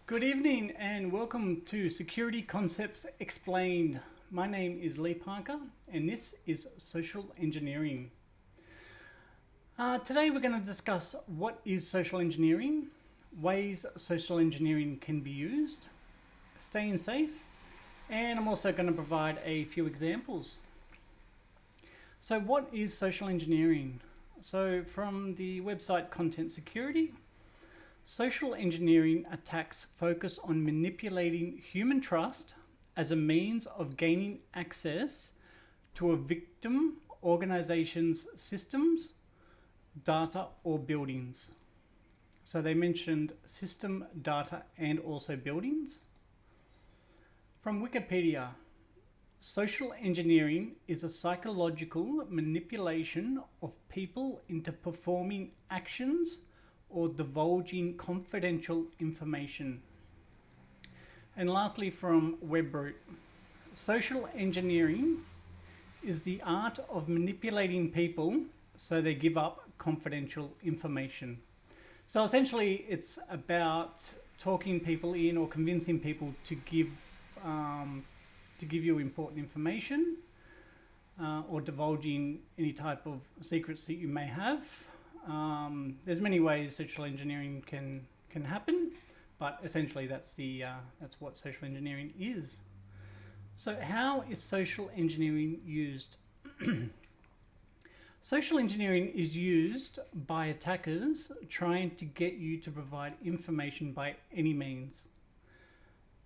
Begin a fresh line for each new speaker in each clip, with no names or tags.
Good evening and welcome to Security Concepts Explained. My name is Lee Parker and this is social engineering. Today we're going to discuss what is social engineering, ways social engineering can be used, staying safe, and I'm also going to provide a few examples. So what is social engineering? So from the website Content Security, social engineering attacks focus on manipulating human trust as a means of gaining access to a victim organization's systems, data, or buildings. So they mentioned system, data, and also buildings. From Wikipedia, social engineering is a psychological manipulation of people into performing actions or divulging confidential information. And lastly, from WebRoot, social engineering is the art of manipulating people so they give up confidential information. So essentially it's about talking people in or convincing people to give you important information or divulging any type of secrets that you may have. There's many ways social engineering can happen, but essentially that's what social engineering is. So how is social engineering used? Social engineering is used by attackers trying to get you to provide information by any means.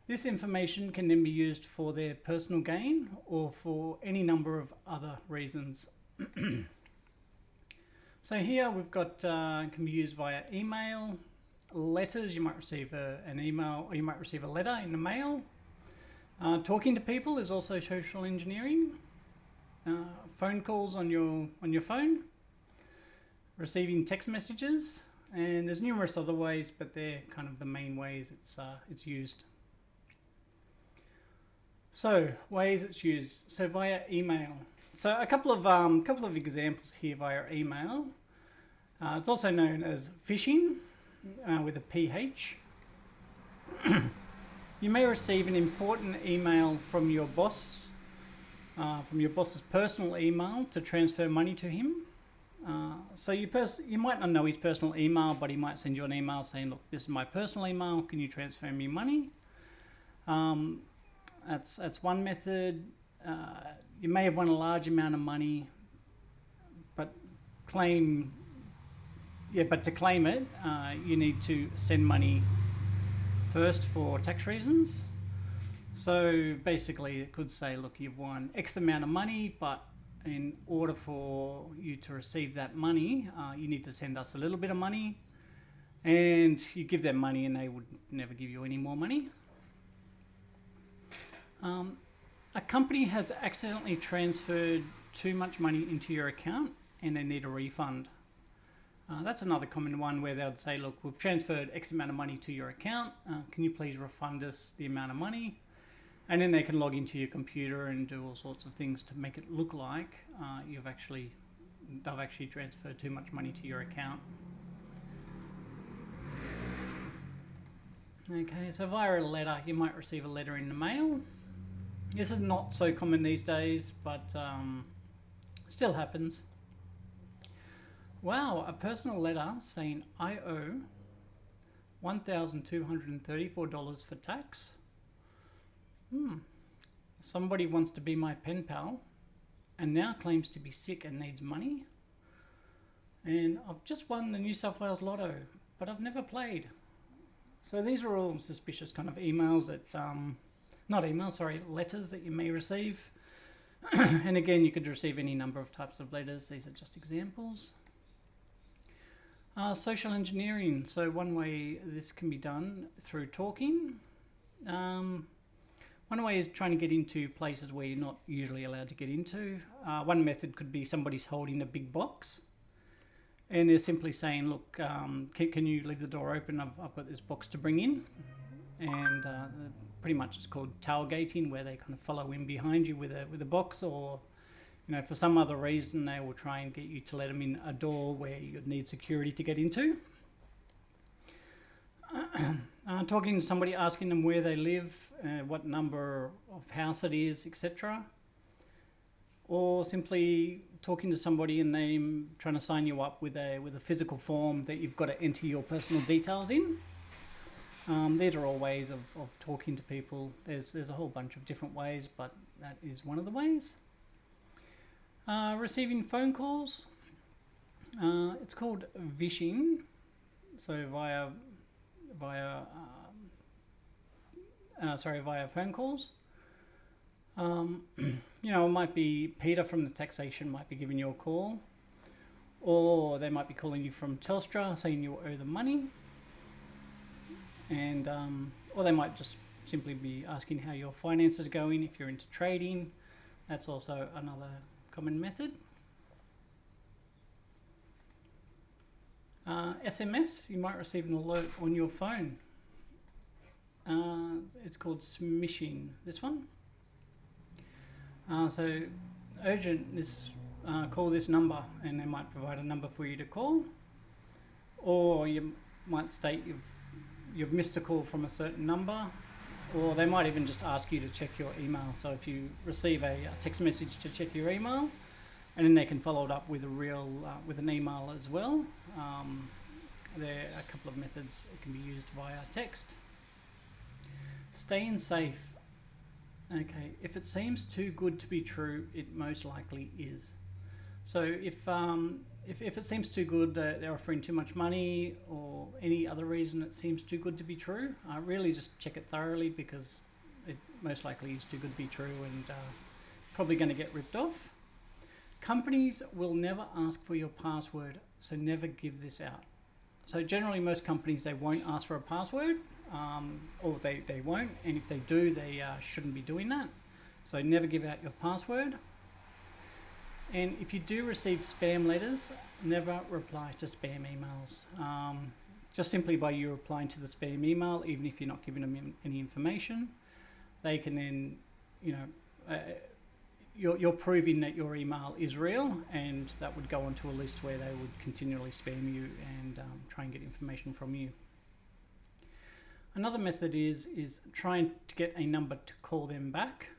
This information can then be used for their personal gain or for any number of other reasons. So here we've got, can be used via email, letters, you might receive an email or you might receive a letter in the mail. Talking to people is also social engineering. Phone calls on your phone, receiving text messages, and there's numerous other ways, but they're kind of the main ways it's used. So ways it's used. So via email. So a couple of examples here via email. It's also known as phishing with a PH. You may receive an important email from your boss, from your boss's personal email to transfer money to him. So you might not know his personal email, but he might send you an email saying, "Look, this is my personal email. Can you transfer me money?" That's one method. You may have won a large amount of money, but to claim it, you need to send money first for tax reasons. So basically it could say, look, you've won X amount of money, but in order for you to receive that money, you need to send us a little bit of money, and you give them money and they would never give you any more money. A company has accidentally transferred too much money into your account and they need a refund. That's another common one where they would say, look, we've transferred X amount of money to your account. Can you please refund us the amount of money? And then they can log into your computer and do all sorts of things to make it look like they've actually transferred too much money to your account. Okay, so via a letter, you might receive a letter in the mail. This is not so common these days, but still happens. Wow, a personal letter saying I owe $1,234 for tax. Somebody wants to be my pen pal and now claims to be sick and needs money. And I've just won the New South Wales Lotto, but I've never played. So these are all suspicious kind of emails that... letters that you may receive. And again, you could receive any number of types of letters. These are just examples. Social engineering. So one way this can be done through talking. One way is trying to get into places where you're not usually allowed to get into. One method could be somebody's holding a big box and they're simply saying, look, can you leave the door open? I've got this box to bring in. And pretty much it's called tailgating, where they kind of follow in behind you with a box, or for some other reason they will try and get you to let them in a door where you'd need security to get into. talking to somebody, asking them where they live, what number of house it is, etc. Or simply talking to somebody and them trying to sign you up with a physical form that you've got to enter your personal details in. These are all ways of talking to people. There's a whole bunch of different ways, but that is one of the ways. Receiving phone calls. It's called vishing. So via phone calls. It might be Peter from the taxation might be giving you a call, or they might be calling you from Telstra saying you owe them money, and or they might just simply be asking how your finances are going if you're into trading. That's also another common method. SMS, you might receive an alert on your phone. It's called Smishing, this one. So urgent, call this number, and they might provide a number for you to call, or you might state you've missed a call from a certain number, or they might even just ask you to check your email. So if you receive a text message, to check your email, and then they can follow it up with with an email as well. There are a couple of methods that can be used via text. Staying safe. Okay, if it seems too good to be true, it most likely is. So if it seems too good, they're offering too much money, or any other reason it seems too good to be true, really just check it thoroughly, because it most likely is too good to be true, and probably going to get ripped off. Companies will never ask for your password, so never give this out. So generally most companies, they won't ask for a password, or they won't, and if they do, they shouldn't be doing that. So never give out your password. And if you do receive spam letters, never reply to spam emails. Just simply by you replying to the spam email, even if you're not giving them any information, they can then, you're proving that your email is real, and that would go onto a list where they would continually spam you and try and get information from you. Another method is trying to get a number to call them back.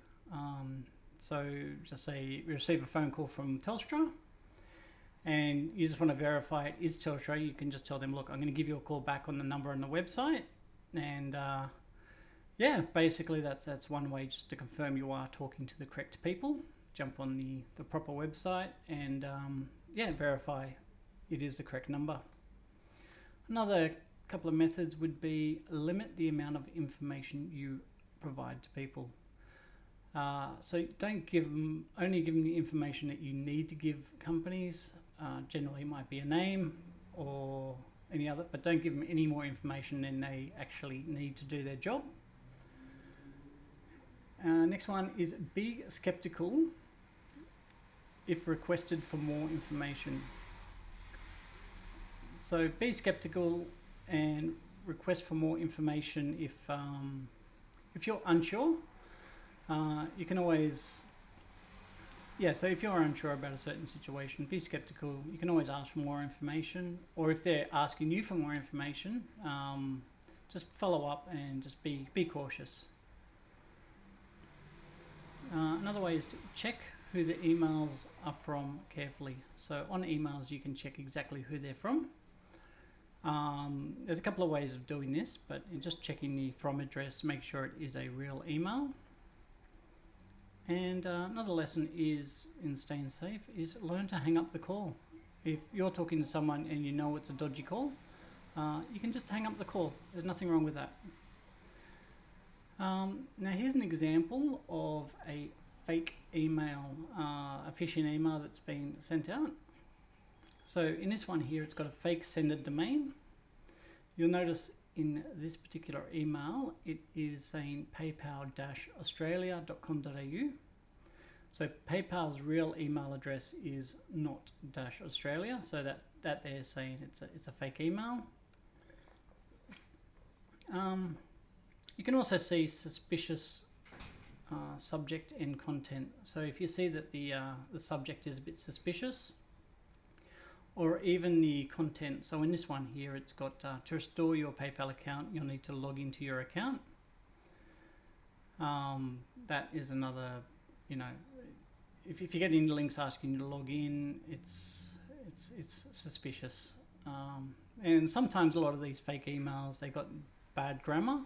So just say you receive a phone call from Telstra, and you just want to verify it is Telstra. You can just tell them, look, I'm going to give you a call back on the number on the website, and basically that's one way just to confirm you are talking to the correct people. Jump on the proper website and verify it is the correct number. Another couple of methods would be limit the amount of information you provide to people. So don't only give them the information that you need to give companies. Generally it might be a name or any other, but don't give them any more information than they actually need to do their job. Next one is be skeptical if requested for more information. So be skeptical and request for more information if you're unsure. You can always, so if you're unsure about a certain situation, be skeptical. You can always ask for more information, or if they're asking you for more information, just follow up and just be cautious. Another way is to check who the emails are from carefully. So on emails, you can check exactly who they're from. There's a couple of ways of doing this, but in just checking the from address, make sure it is a real email. And another lesson is in staying safe is learn to hang up the call. If you're talking to someone and you know it's a dodgy call, you can just hang up the call. There's nothing wrong with that. Now here's an example of a fake email, a phishing email that's been sent out. So in this one here, it's got a fake sender domain. You'll notice in this particular email, it is saying paypal-australia.com.au. So PayPal's real email address is not -Australia, so that they're saying it's a fake email. You can also see suspicious subject and content. So if you see that the subject is a bit suspicious, or even the content. So in this one here, it's got to restore your PayPal account, you'll need to log into your account. That is another, you know, if you get any links asking you to log in, it's suspicious. And sometimes a lot of these fake emails, they got bad grammar.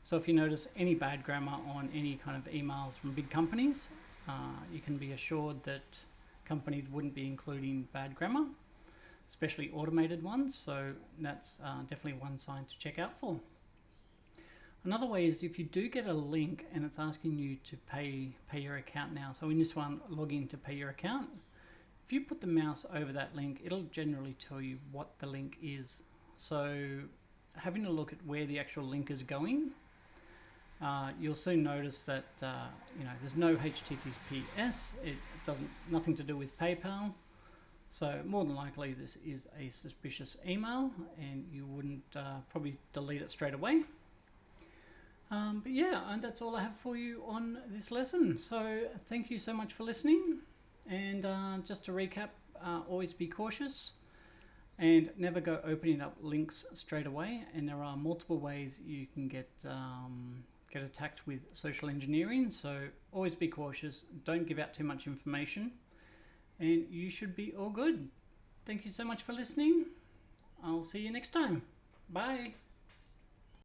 So if you notice any bad grammar on any kind of emails from big companies, you can be assured that companies wouldn't be including bad grammar, especially automated ones. So that's definitely one sign to check out for. Another way is if you do get a link and it's asking you to pay your account now. So in this one, log in to pay your account. If you put the mouse over that link, it'll generally tell you what the link is. So having a look at where the actual link is going, you'll soon notice that you know, there's no HTTPS. It doesn't, nothing to do with PayPal. So more than likely this is a suspicious email, and you wouldn't probably delete it straight away. But yeah, and that's all I have for you on this lesson. So thank you so much for listening. And just to recap, always be cautious and never go opening up links straight away. And there are multiple ways you can get attacked with social engineering. So always be cautious. Don't give out too much information, and you should be all good. Thank you so much for listening. I'll see you next time. Bye.